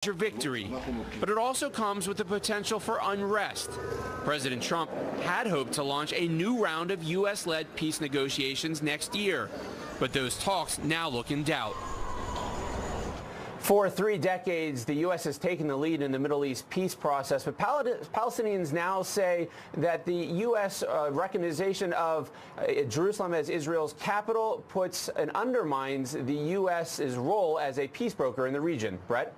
victory, but it also comes with the potential for unrest. President Trump had hoped to launch a new round of U.S.-led peace negotiations next year, but those talks now look in doubt. For 3 decades, the U.S. has taken the lead in the Middle East peace process, but Palestinians now say that the U.S. recognition of Jerusalem as Israel's capital puts and undermines the U.S.'s role as a peace broker in the region. Bret?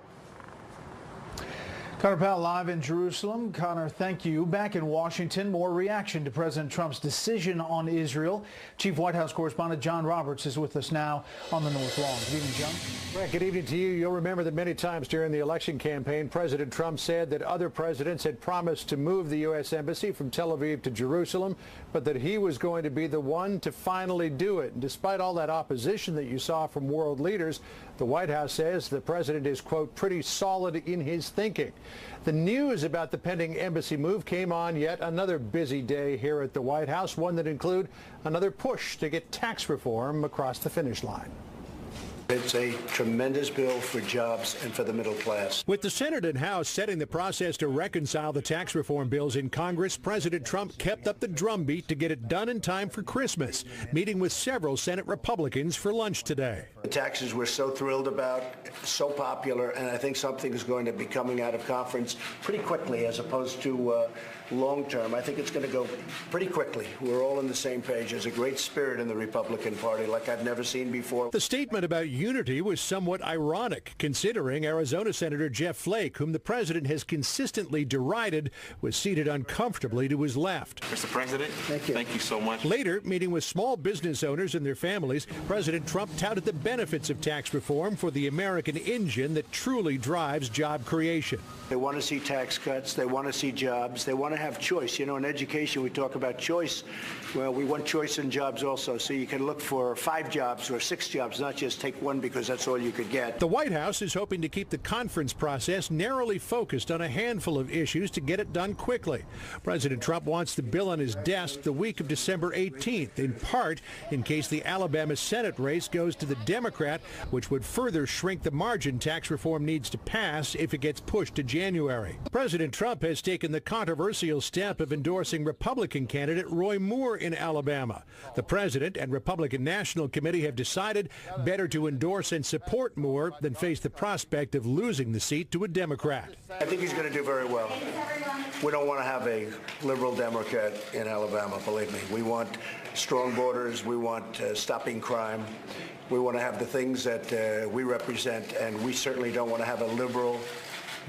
Connor Powell live in Jerusalem. Connor, thank you. Back in Washington, more reaction to President Trump's decision on Israel. Chief White House correspondent John Roberts is with us now on the North Lawn. Good evening, John. Right, good evening to you. You'll remember that many times during the election campaign, President Trump said that other presidents had promised to move the U.S. Embassy from Tel Aviv to Jerusalem, but that he was going to be the one to finally do it. And despite all that opposition that you saw from world leaders, the White House says the president is, quote, pretty solid in his thinking. The news about the pending embassy move came on yet another busy day here at the White House, one that included another push to get tax reform across the finish line. It's a tremendous bill for jobs and for the middle class. With the Senate and House setting the process to reconcile the tax reform bills in Congress, President Trump kept up the drumbeat to get it done in time for Christmas, meeting with several Senate Republicans for lunch today. The taxes we're so thrilled about, so popular, and I think something is going to be coming out of conference pretty quickly as opposed to long term. I think it's going to go pretty quickly. We're all on the same page. There's a great spirit in the Republican Party like I've never seen before. The statement about unity was somewhat ironic, considering Arizona Senator Jeff Flake, whom the president has consistently derided, was seated uncomfortably to his left. Mr. President, thank you so much. Later, meeting with small business owners and their families, President Trump touted the benefits of tax reform for the American engine that truly drives job creation. They want to see tax cuts. They want to see jobs. They want to have choice. You know, in education, we talk about choice. Well, we want choice in jobs also, so you can look for 5 jobs or 6 jobs, not just take one because that's all you could get. The White House is hoping to keep the conference process narrowly focused on a handful of issues to get it done quickly. President Trump wants the bill on his desk the week of December 18th, in part in case the Alabama Senate race goes to the Democrat, which would further shrink the margin tax reform needs to pass if it gets pushed to January. President Trump has taken the controversial step of endorsing Republican candidate Roy Moore in Alabama. The president and Republican National Committee have decided better to endorse and support Moore than face the prospect of losing the seat to a Democrat. I think he's going to do very well. We don't want to have a liberal Democrat in Alabama, believe me. We want strong borders. We want stopping crime. We want to have the things that we represent, and we certainly don't want to have a liberal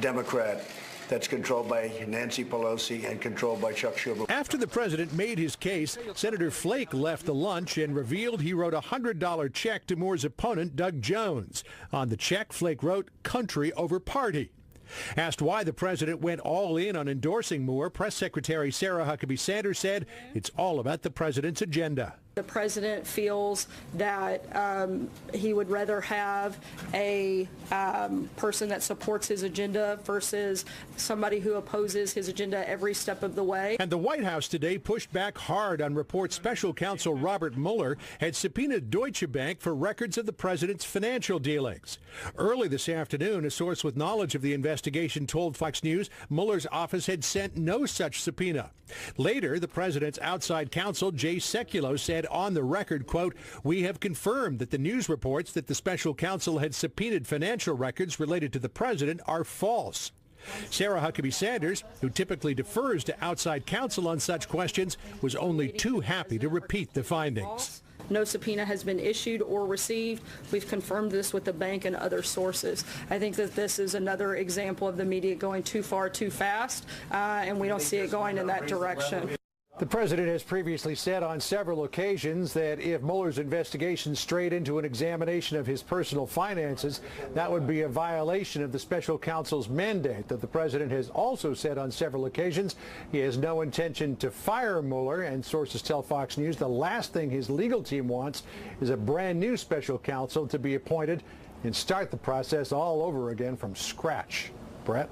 Democrat that's controlled by Nancy Pelosi and controlled by Chuck Schumer. After the president made his case, Senator Flake left the lunch and revealed he wrote a $100 check to Moore's opponent, Doug Jones. On the check, Flake wrote, "Country over party." Asked why the president went all in on endorsing Moore, Press Secretary Sarah Huckabee Sanders said it's all about the president's agenda. The president feels that he would rather have a person that supports his agenda versus somebody who opposes his agenda every step of the way. And the White House today pushed back hard on reports special counsel Robert Mueller had subpoenaed Deutsche Bank for records of the president's financial dealings. Early this afternoon, a source with knowledge of the investigation told Fox News Mueller's office had sent no such subpoena. Later, the president's outside counsel, Jay Sekulow, said on the record, quote, "We have confirmed that the news reports that the special counsel had subpoenaed financial records related to the president are false." Sarah Huckabee Sanders, who typically defers to outside counsel on such questions, was only too happy to repeat the findings. No subpoena has been issued or received. We've confirmed this with the bank and other sources. I think that this is another example of the media going too far too fast, and we don't see it going in that direction. The president has previously said on several occasions that if Mueller's investigation strayed into an examination of his personal finances, that would be a violation of the special counsel's mandate. That the president has also said on several occasions he has no intention to fire Mueller, and sources tell Fox News the last thing his legal team wants is a brand new special counsel to be appointed and start the process all over again from scratch. Bret?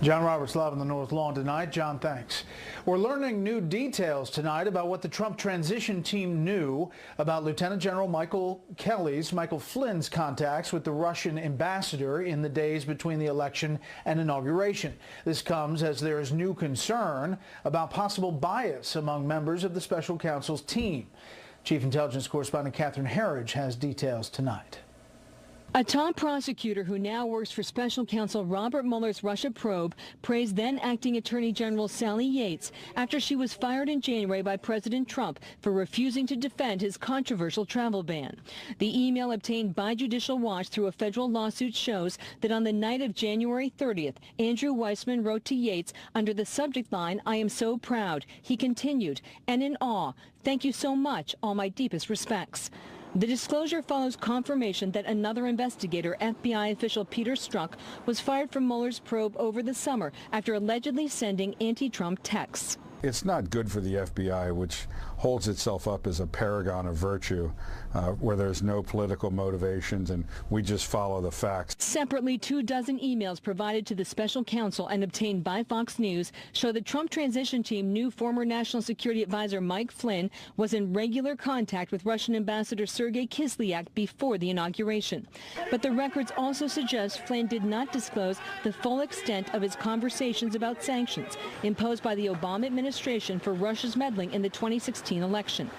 John Roberts live on the North Lawn tonight. John, thanks. We're learning new details tonight about what the Trump transition team knew about Lieutenant General Michael Flynn's contacts with the Russian ambassador in the days between the election and inauguration. This comes as there is new concern about possible bias among members of the special counsel's team. Chief Intelligence Correspondent Catherine Herridge has details tonight. A top prosecutor who now works for special counsel Robert Mueller's Russia probe praised then acting Attorney General Sally Yates after she was fired in January by President Trump for refusing to defend his controversial travel ban. The email obtained by Judicial Watch through a federal lawsuit shows that on the night of January 30th, Andrew Weissman wrote to Yates under the subject line, "I am so proud." He continued, "and in awe. Thank you so much. All my deepest respects." The disclosure follows confirmation that another investigator, FBI official Peter Strzok, was fired from Mueller's probe over the summer after allegedly sending anti-Trump texts. It's not good for the FBI, which holds itself up as a paragon of virtue, where there's no political motivations and we just follow the facts. Separately, 24 emails provided to the special counsel and obtained by Fox News show the Trump transition team knew former National Security Advisor Mike Flynn was in regular contact with Russian Ambassador Sergei Kislyak before the inauguration. But the records also suggest Flynn did not disclose the full extent of his conversations about sanctions imposed by the Obama administration for Russia's meddling in the 2016 election.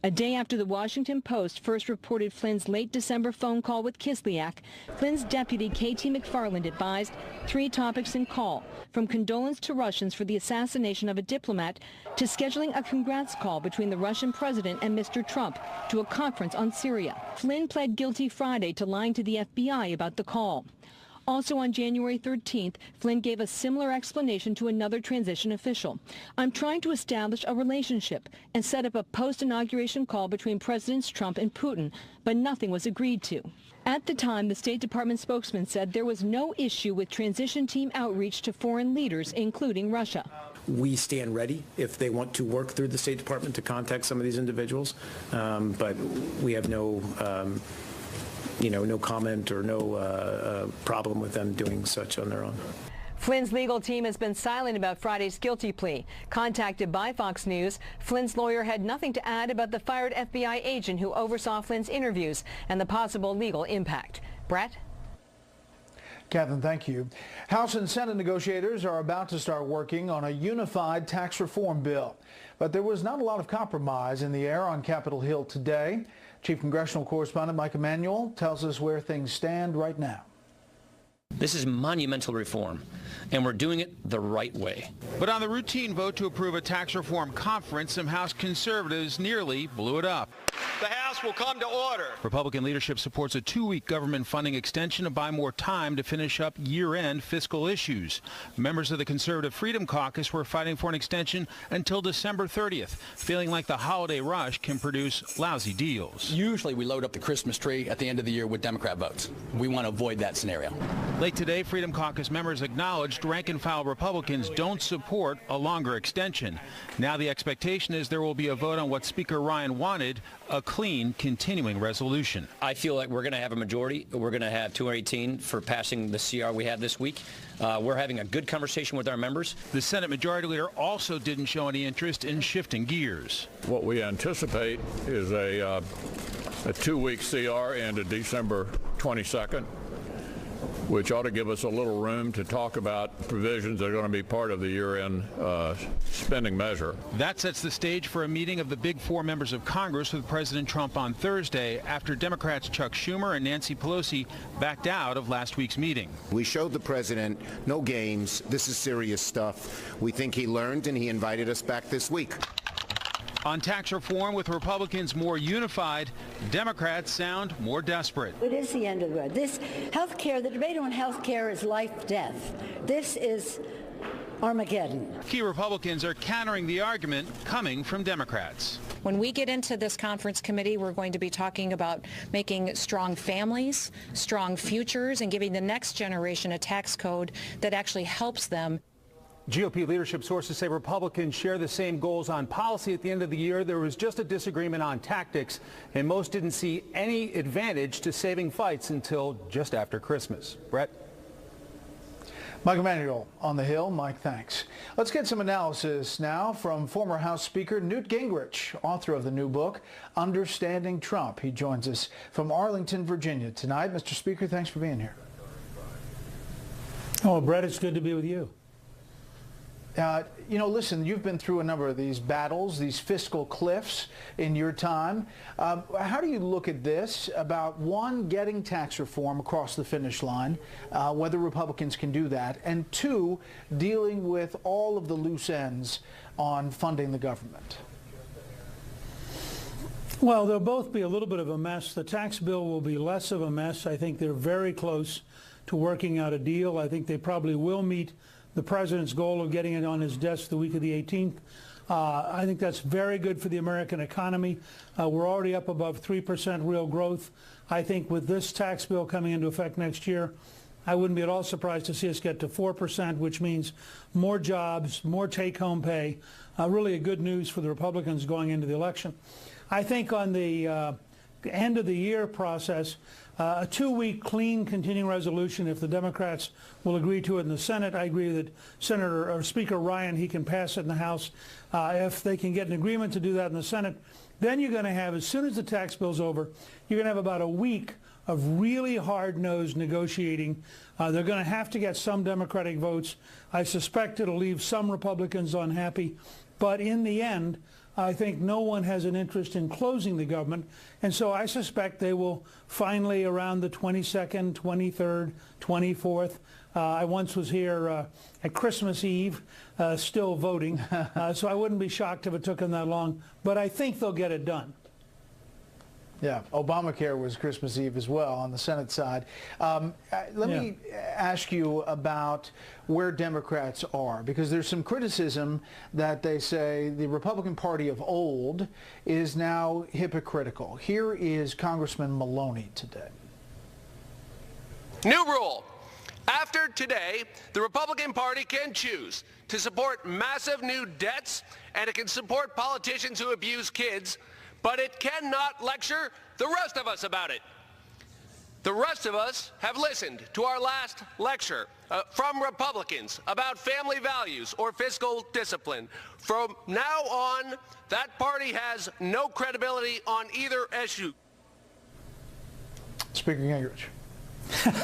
A day after the Washington Post first reported Flynn's late December phone call with Kislyak, Flynn's deputy K.T. McFarland advised 3 topics in call, from condolence to Russians for the assassination of a diplomat to scheduling a congrats call between the Russian president and Mr. Trump to a conference on Syria. Flynn pled guilty Friday to lying to the FBI about the call. Also on January 13th, Flynn gave a similar explanation to another transition official. "I'm trying to establish a relationship and set up a post-inauguration call between Presidents Trump and Putin, but nothing was agreed to." At the time, the State Department spokesman said there was no issue with transition team outreach to foreign leaders, including Russia. We stand ready if they want to work through the State Department to contact some of these individuals, but we have no comment or no problem with them doing such on their own. Flynn's legal team has been silent about Friday's guilty plea. Contacted by Fox News, Flynn's lawyer had nothing to add about the fired FBI agent who oversaw Flynn's interviews and the possible legal impact. Bret? Catherine, thank you. House and Senate negotiators are about to start working on a unified tax reform bill. But there was not a lot of compromise in the air on Capitol Hill today. Chief Congressional Correspondent Mike Emanuel tells us where things stand right now. This is monumental reform, and we're doing it the right way. But on the routine vote to approve a tax reform conference, some House conservatives nearly blew it up. The House will come to order. Republican leadership supports a 2-week government funding extension to buy more time to finish up year-end fiscal issues. Members of the Conservative Freedom Caucus were fighting for an extension until December 30th, feeling like the holiday rush can produce lousy deals. Usually we load up the Christmas tree at the end of the year with Democrat votes. We want to avoid that scenario. Late today, Freedom Caucus members acknowledged rank-and-file Republicans don't support a longer extension. Now the expectation is there will be a vote on what Speaker Ryan wanted, a clean continuing resolution. I feel like we're going to have a majority. We're going to have 218 for passing the CR we had this week. We're having a good conversation with our members. The Senate Majority Leader also didn't show any interest in shifting gears. What we anticipate is a 2-week CR into December 22nd. Which ought to give us a little room to talk about provisions that are going to be part of the year-end spending measure. That sets the stage for a meeting of the Big Four members of Congress with President Trump on Thursday after Democrats Chuck Schumer and Nancy Pelosi backed out of last week's meeting. We showed the president no games. This is serious stuff. We think he learned, and he invited us back this week. On tax reform, with Republicans more unified, Democrats sound more desperate. It is the end of the road. This health care, the debate on health care is life-death. This is Armageddon. Key Republicans are countering the argument coming from Democrats. When we get into this conference committee, we're going to be talking about making strong families, strong futures, and giving the next generation a tax code that actually helps them. GOP leadership sources say Republicans share the same goals on policy. At the end of the year, there was just a disagreement on tactics, and most didn't see any advantage to saving fights until just after Christmas. Bret? Mike Emanuel on the Hill. Mike, thanks. Let's get some analysis now from former House Speaker Newt Gingrich, author of the new book, Understanding Trump. He joins us from Arlington, Virginia tonight. Mr. Speaker, thanks for being here. Oh, Bret, it's good to be with you. You know, listen, you've been through a number of these battles, these fiscal cliffs in your time. How do you look at this about, one, getting tax reform across the finish line, whether Republicans can do that, and two, dealing with all of the loose ends on funding the government? Well, they'll both be a little bit of a mess. The tax bill will be less of a mess. I think they're very close to working out a deal. I think they probably will meet the president's goal of getting it on his desk the week of the 18th. I think that's very good for the American economy. We're already up above 3% real growth. I think with this tax bill coming into effect next year, I wouldn't be at all surprised to see us get to 4%, which means more jobs, more take-home pay. Really a good news for the Republicans going into the election. I think on the end of the year process, a 2-week clean continuing resolution, if the Democrats will agree to it in the Senate. I agree that Senator or Speaker Ryan, he can pass it in the House. If they can get an agreement to do that in the Senate, then you're going to have, as soon as the tax bill's over, you're going to have about a week of really hard-nosed negotiating. They're going to have to get some Democratic votes. I suspect it'll leave some Republicans unhappy. But in the end, I think no one has an interest in closing the government, and so I suspect they will finally, around the 22nd, 23rd, 24th. I once was here at Christmas Eve, still voting, so I wouldn't be shocked if it took them that long, but I think they'll get it done. Yeah, Obamacare was Christmas Eve as well on the Senate side. Let me ask you about where Democrats are, because there's some criticism that they say the Republican Party of old is now hypocritical. Here is Congressman Maloney today. New rule. After today, the Republican Party can choose to support massive new debts, and it can support politicians who abuse kids, but it cannot lecture the rest of us about it. The rest of us have listened to our last lecture from Republicans about family values or fiscal discipline. From now on, that party has no credibility on either issue. Speaker Gingrich.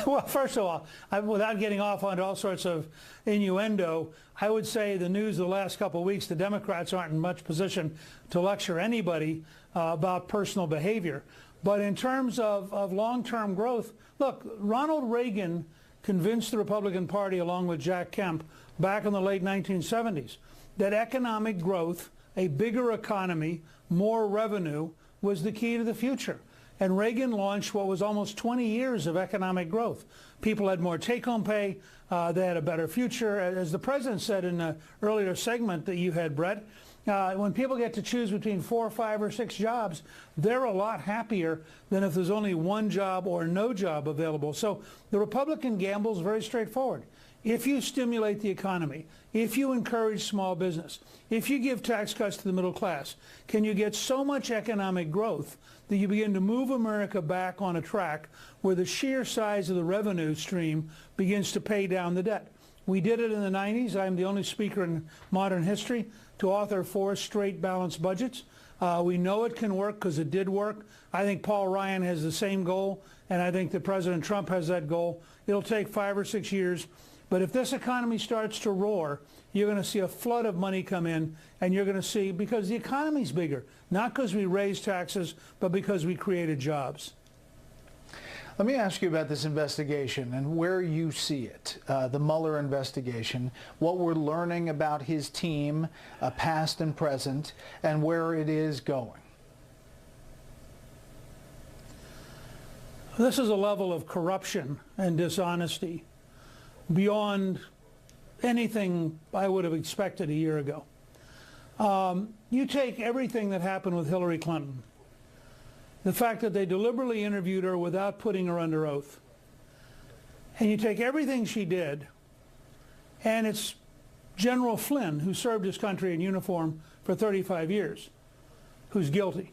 Well, first of all, without getting off onto all sorts of innuendo, I would say the news of the last couple of weeks, the Democrats aren't in much position to lecture anybody about personal behavior. But in terms of long-term growth, look, Ronald Reagan convinced the Republican Party, along with Jack Kemp, back in the late 1970s, that economic growth, a bigger economy, more revenue, was the key to the future. And Reagan launched what was almost 20 years of economic growth. People had more take-home pay. They had a better future. As the president said in an earlier segment that you had, Bret, when people get to choose between 4, 5, or 6 jobs, they're a lot happier than if there's only one job or no job available. So the Republican gamble is very straightforward. If you stimulate the economy, if you encourage small business, if you give tax cuts to the middle class, can you get so much economic growth that you begin to move America back on a track where the sheer size of the revenue stream begins to pay down the debt? We did it in the 90s. I'm the only speaker in modern history to author 4 straight balanced budgets. We know it can work because it did work. I think Paul Ryan has the same goal, and I think that President Trump has that goal. It'll take 5 or 6 years. But if this economy starts to roar, you're going to see a flood of money come in, and you're going to see, because the economy's bigger, not because we raised taxes, but because we created jobs. Let me ask you about this investigation and where you see it, the Mueller investigation, what we're learning about his team, past and present, and where it is going. This is a level of corruption and dishonesty beyond anything I would have expected a year ago. You take everything that happened with Hillary Clinton, the fact that they deliberately interviewed her without putting her under oath, and you take everything she did, and it's General Flynn, who served his country in uniform for 35 years, who's guilty.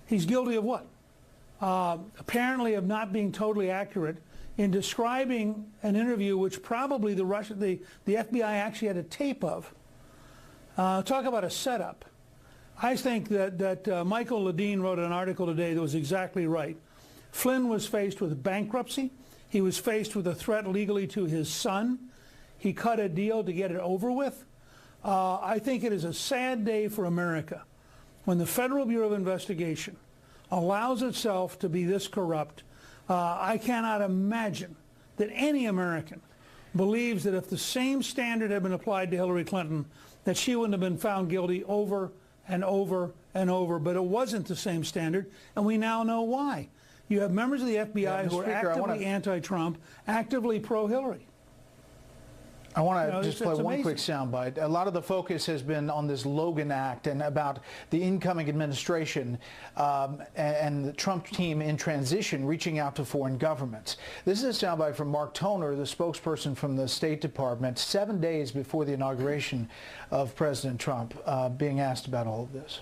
He's guilty of what? Apparently of not being totally accurate in describing an interview which probably the FBI actually had a tape of. Talk about a setup. I think that Michael Ledeen wrote an article today that was exactly right. Flynn was faced with bankruptcy. He was faced with a threat legally to his son. He cut a deal to get it over with. I think it is a sad day for America when the Federal Bureau of Investigation allows itself to be this corrupt. I cannot imagine that any American believes that if the same standard had been applied to Hillary Clinton, that she wouldn't have been found guilty over and over and over. But it wasn't the same standard, and we now know why. You have members of the FBI who are actively anti-Trump, actively pro-Hillary. I want to just play one quick soundbite. A lot of the focus has been on this Logan Act and about the incoming administration and the Trump team in transition reaching out to foreign governments. This is a soundbite from Mark Toner, the spokesperson from the State Department, 7 days before the inauguration of President Trump, being asked about all of this.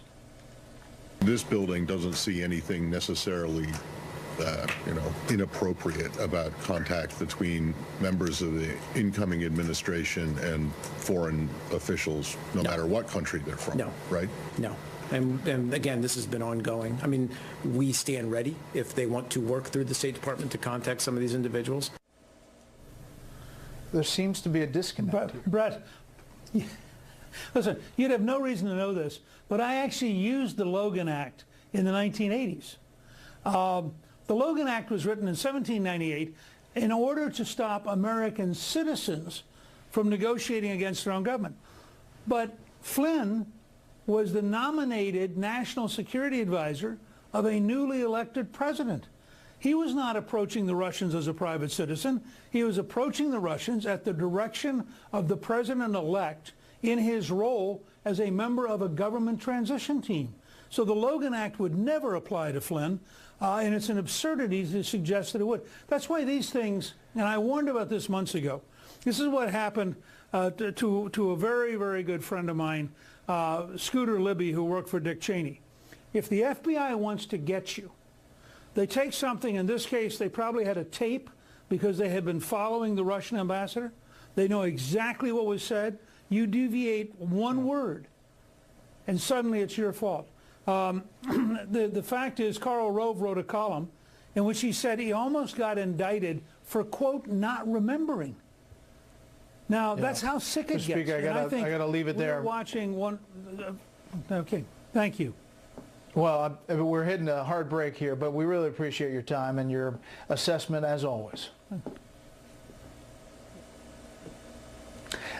This building doesn't see anything necessarily inappropriate about contact between members of the incoming administration and foreign officials, no matter what country they're from, right? No. And again, this has been ongoing. I mean, we stand ready if they want to work through the State Department to contact some of these individuals. There seems to be a disconnect. Bret, listen, you'd have no reason to know this, but I actually used the Logan Act in the 1980s. The Logan Act was written in 1798 in order to stop American citizens from negotiating against their own government. But Flynn was the nominated national security advisor of a newly elected president. He was not approaching the Russians as a private citizen. He was approaching the Russians at the direction of the president-elect in his role as a member of a government transition team. So the Logan Act would never apply to Flynn. And it's an absurdity to suggest that it would. That's why these things, and I warned about this months ago, this is what happened to a very, very good friend of mine, Scooter Libby, who worked for Dick Cheney. If the FBI wants to get you, they take something, in this case, they probably had a tape because they had been following the Russian ambassador. They know exactly what was said. You deviate one word, and suddenly it's your fault. The fact is, Karl Rove wrote a column in which he said he almost got indicted for, quote, not remembering. Now, that's how sick it gets. Speaker, I got to leave it there. We're watching one. Okay, thank you. Well, we're hitting a hard break here, but we really appreciate your time and your assessment as always.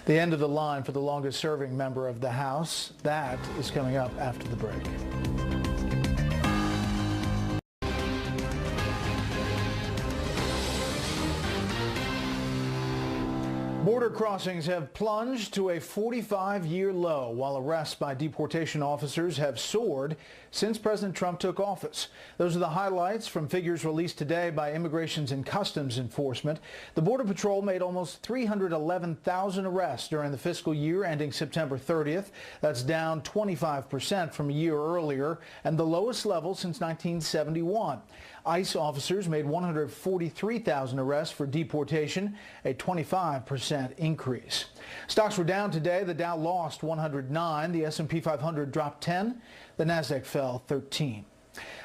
The end of the line for the longest-serving member of the House. That is coming up after the break. Border crossings have plunged to a 45-year low, while arrests by deportation officers have soared since President Trump took office. Those are the highlights from figures released today by Immigrations and Customs Enforcement. The Border Patrol made almost 311,000 arrests during the fiscal year ending September 30th. That's down 25% from a year earlier and the lowest level since 1971. ICE officers made 143,000 arrests for deportation, a 25% increase. Stocks were down today. The Dow lost 109. The S&P 500 dropped 10. The Nasdaq fell 13.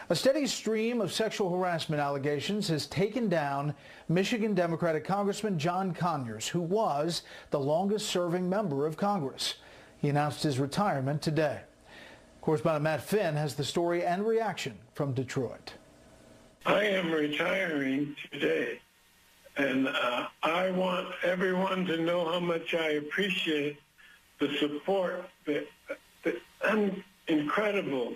A steady stream of sexual harassment allegations has taken down Michigan Democratic Congressman John Conyers, who was the longest-serving member of Congress. He announced his retirement today. Correspondent Matt Finn has the story and reaction from Detroit. I am retiring today, and I want everyone to know how much I appreciate the support, the incredible,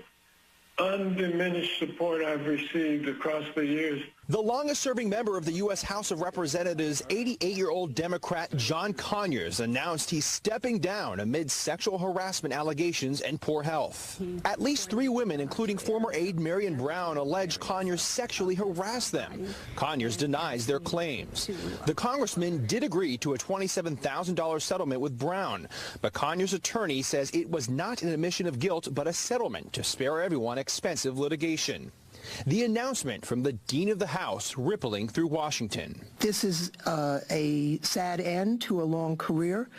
undiminished support I've received across the years. The longest-serving member of the U.S. House of Representatives, 88-year-old Democrat John Conyers, announced he's stepping down amid sexual harassment allegations and poor health. At least 3 women, including former aide Marion Brown, allege Conyers sexually harassed them. Conyers denies their claims. The congressman did agree to a $27,000 settlement with Brown, but Conyers' attorney says it was not an admission of guilt, but a settlement to spare everyone expensive litigation. The announcement from the Dean of the House rippling through Washington. This is a sad end to a long career,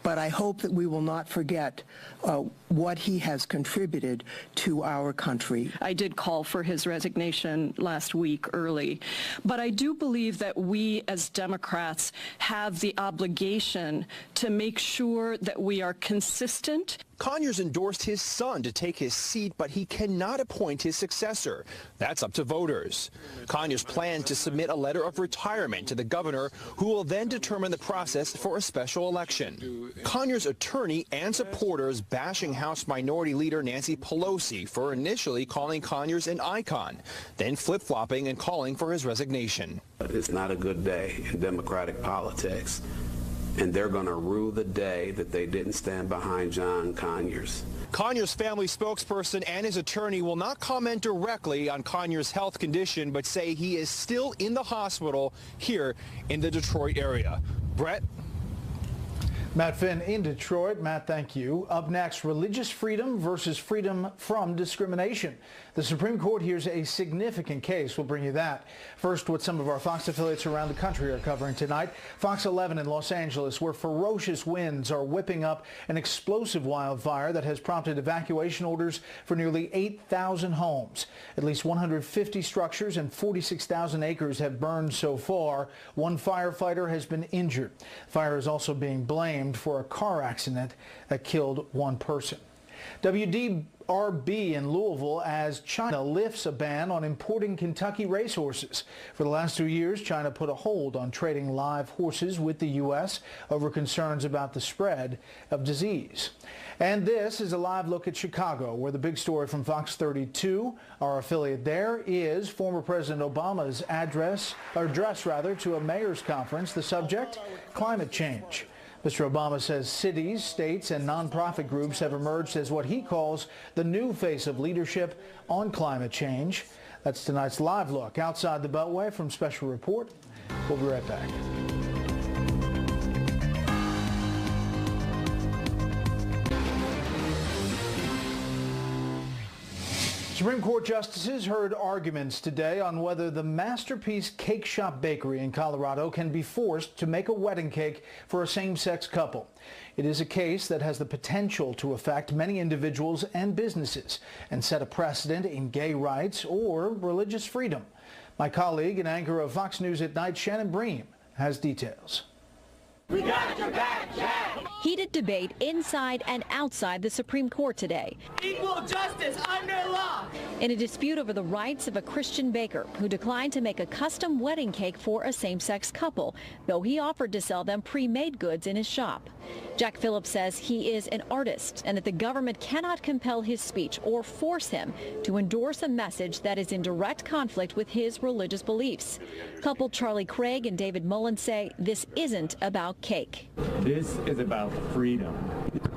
but I hope that we will not forget what he has contributed to our country. I did call for his resignation last week early, but I do believe that we as Democrats have the obligation to make sure that we are consistent. Conyers endorsed his son to take his seat, but he cannot appoint his successor. That's up to voters. Conyers plans to submit a letter of retirement to the governor, who will then determine the process for a special election. Conyers' attorney and supporters bashing House Minority Leader Nancy Pelosi for initially calling Conyers an icon, then flip-flopping and calling for his resignation. It's not a good day in Democratic politics, and they're going to rue the day that they didn't stand behind John Conyers. Conyers' family spokesperson and his attorney will not comment directly on Conyers' health condition, but say he is still in the hospital here in the Detroit area. Bret? Matt Finn in Detroit. Matt, thank you. Up next, religious freedom versus freedom from discrimination. The Supreme Court hears a significant case. We'll bring you that. First, what some of our Fox affiliates around the country are covering tonight. Fox 11 in Los Angeles, where ferocious winds are whipping up an explosive wildfire that has prompted evacuation orders for nearly 8,000 homes. At least 150 structures and 46,000 acres have burned so far. One firefighter has been injured. Fire is also being blamed for a car accident that killed one person. WDRB in Louisville as China lifts a ban on importing Kentucky racehorses. For the last 2 years, China put a hold on trading live horses with the U.S. over concerns about the spread of disease. And this is a live look at Chicago, where the big story from Fox 32, our affiliate there, is former President Obama's address to a mayor's conference. The subject, climate change. Mr. Obama says cities, states, and nonprofit groups have emerged as what he calls the new face of leadership on climate change. That's tonight's live look outside the Beltway from Special Report. We'll be right back. Supreme Court justices heard arguments today on whether the Masterpiece Cake Shop Bakery in Colorado can be forced to make a wedding cake for a same-sex couple. It is a case that has the potential to affect many individuals and businesses and set a precedent in gay rights or religious freedom. My colleague and anchor of Fox News at Night, Shannon Bream, has details. We got your back, Jack! Heated debate inside and outside the Supreme Court today. Equal justice under law! In a dispute over the rights of a Christian baker who declined to make a custom wedding cake for a same-sex couple, though he offered to sell them pre-made goods in his shop. Jack Phillips says he is an artist and that the government cannot compel his speech or force him to endorse a message that is in direct conflict with his religious beliefs. Couple Charlie Craig and David Mullen say this isn't about cake. This is about freedom.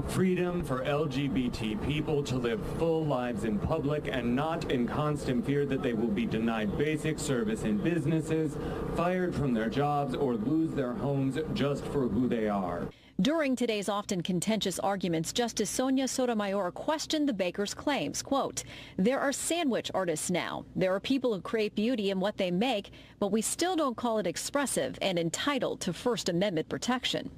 Freedom for LGBT people to live full lives in public and not in constant fear that they will be denied basic service in businesses, fired from their jobs, or lose their homes just for who they are. During today's often contentious arguments, Justice Sonia Sotomayor questioned the baker's claims. Quote, "There are sandwich artists now. There are people who create beauty in what they make, but we still don't call it expressive and entitled to First Amendment protection."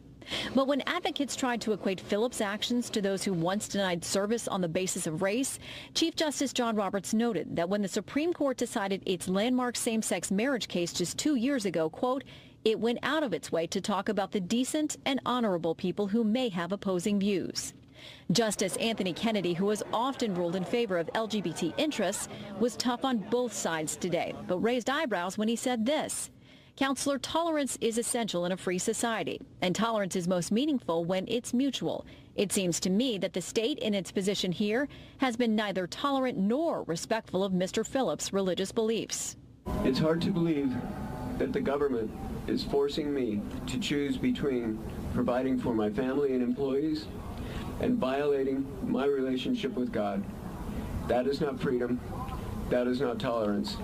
But when advocates tried to equate Phillips' actions to those who once denied service on the basis of race, Chief Justice John Roberts noted that when the Supreme Court decided its landmark same-sex marriage case just 2 years ago, quote, it went out of its way to talk about the decent and honorable people who may have opposing views. Justice Anthony Kennedy, who has often ruled in favor of LGBT interests, was tough on both sides today, but raised eyebrows when he said this. Counselor, tolerance is essential in a free society, and tolerance is most meaningful when it's mutual. It seems to me that the state in its position here has been neither tolerant nor respectful of Mr. Phillips' religious beliefs. It's hard to believe that the government is forcing me to choose between providing for my family and employees and violating my relationship with God. That is not freedom. That is not tolerance.